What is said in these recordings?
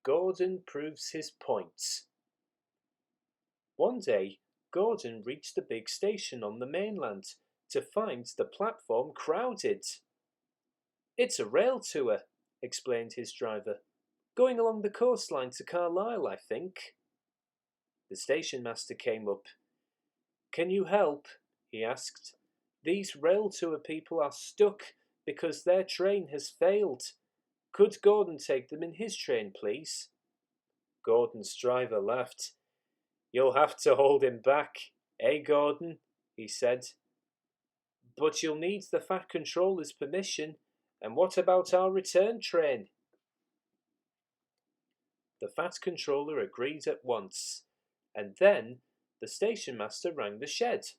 Gordon proves his point. One day, Gordon reached the big station on the mainland to find the platform crowded. "It's a rail tour," explained his driver. "Going along the coastline to Carlisle, I think." The station master came up. "Can you help?" he asked. "These rail tour people are stuck because their train has failed. Could Gordon take them in his train, please?" Gordon's driver laughed. "You'll have to hold him back, eh, Gordon?" he said. "But you'll need the Fat Controller's permission. And what about our return train?" The Fat Controller agreed at once, and then the station master rang the shed.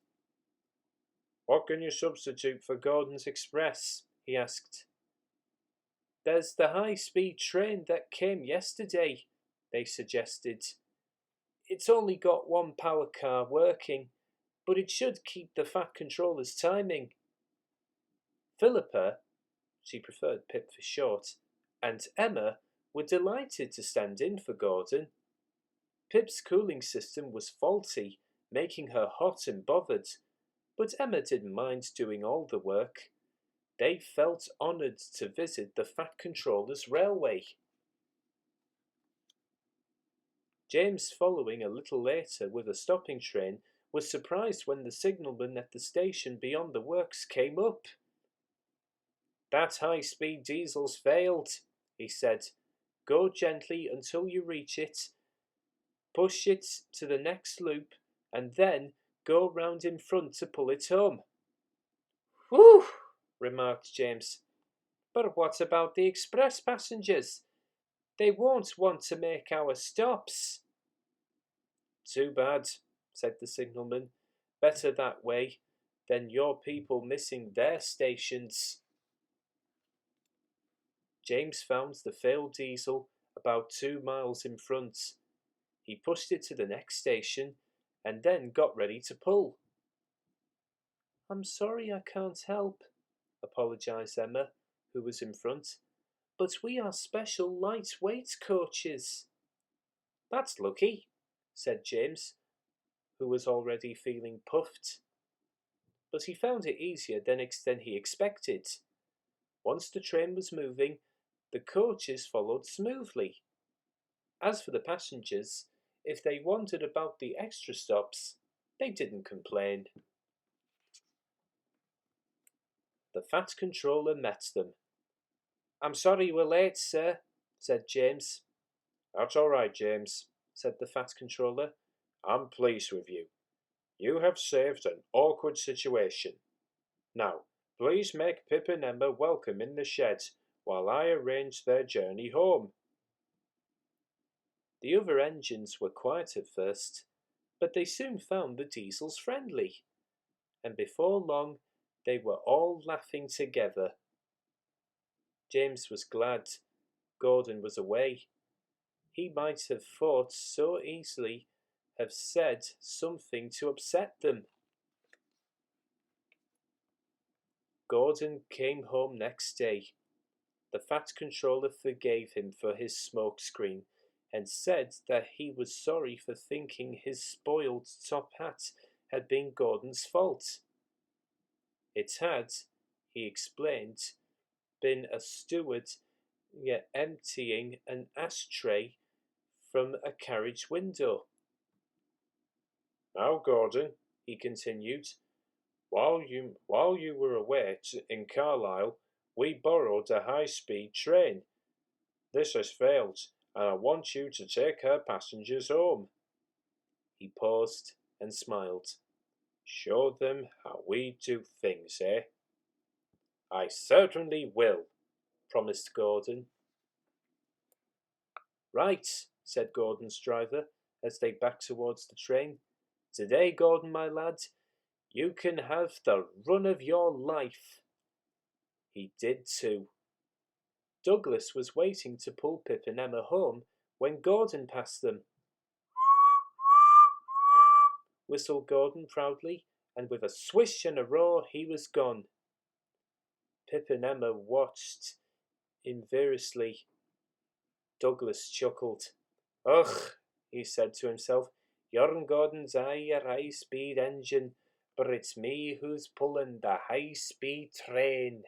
"What can you substitute for Gordon's Express?" he asked. "There's the high-speed train that came yesterday," they suggested. "It's only got one power car working, but it should keep the Fat Controller's timing." Philippa, she preferred Pip for short, and Emma were delighted to stand in for Gordon. Pip's cooling system was faulty, making her hot and bothered, but Emma didn't mind doing all the work. They felt honoured to visit the Fat Controller's railway. James, following a little later with a stopping train, was surprised when the signalman at the station beyond the works came up. "That high-speed diesel's failed," he said. "Go gently until you reach it. Push it to the next loop, and then go round in front to pull it home." "Whew!" remarked James. "But what about the express passengers? They won't want to make our stops." "Too bad," said the signalman. "Better that way than your people missing their stations." James found the failed diesel about 2 miles in front. He pushed it to the next station and then got ready to pull. "I'm sorry I can't help," apologised Emma, who was in front, "but we are special lightweight coaches." "That's lucky," said James, who was already feeling puffed. But he found it easier than he expected. Once the train was moving, the coaches followed smoothly. As for the passengers, if they wandered about the extra stops, they didn't complain. The Fat Controller met them. "I'm sorry we're late, sir," said James. "That's all right, James," said the Fat Controller. "I'm pleased with you. You have saved an awkward situation. Now, please make Pip and Emma welcome in the shed while I arrange their journey home." The other engines were quiet at first, but they soon found the diesels friendly, and before long they were all laughing together. James was glad Gordon was away. He might have thought so easily have said something to upset them. Gordon came home next day. The Fat Controller forgave him for his smokescreen and said that he was sorry for thinking his spoiled top hat had been Gordon's fault. It had, he explained, been a steward emptying an ashtray from a carriage window. "Now, Gordon," he continued, while you were away in Carlisle, we borrowed a high-speed train. This has failed, and I want you to take her passengers home." He paused and smiled. "Show them how we do things, eh?" "I certainly will," promised Gordon. "Right," said Gordon's driver as they backed towards the train. "Today, Gordon, my lad, you can have the run of your life." He did too. Douglas was waiting to pull Pip and Emma home when Gordon passed them. Whistled Gordon proudly, and with a swish and a roar he was gone. Pip and Emma watched enviously. Douglas chuckled. Ugh, he said to himself, Yourn Gordon's a high-speed engine, but it's me who's pulling the high-speed train.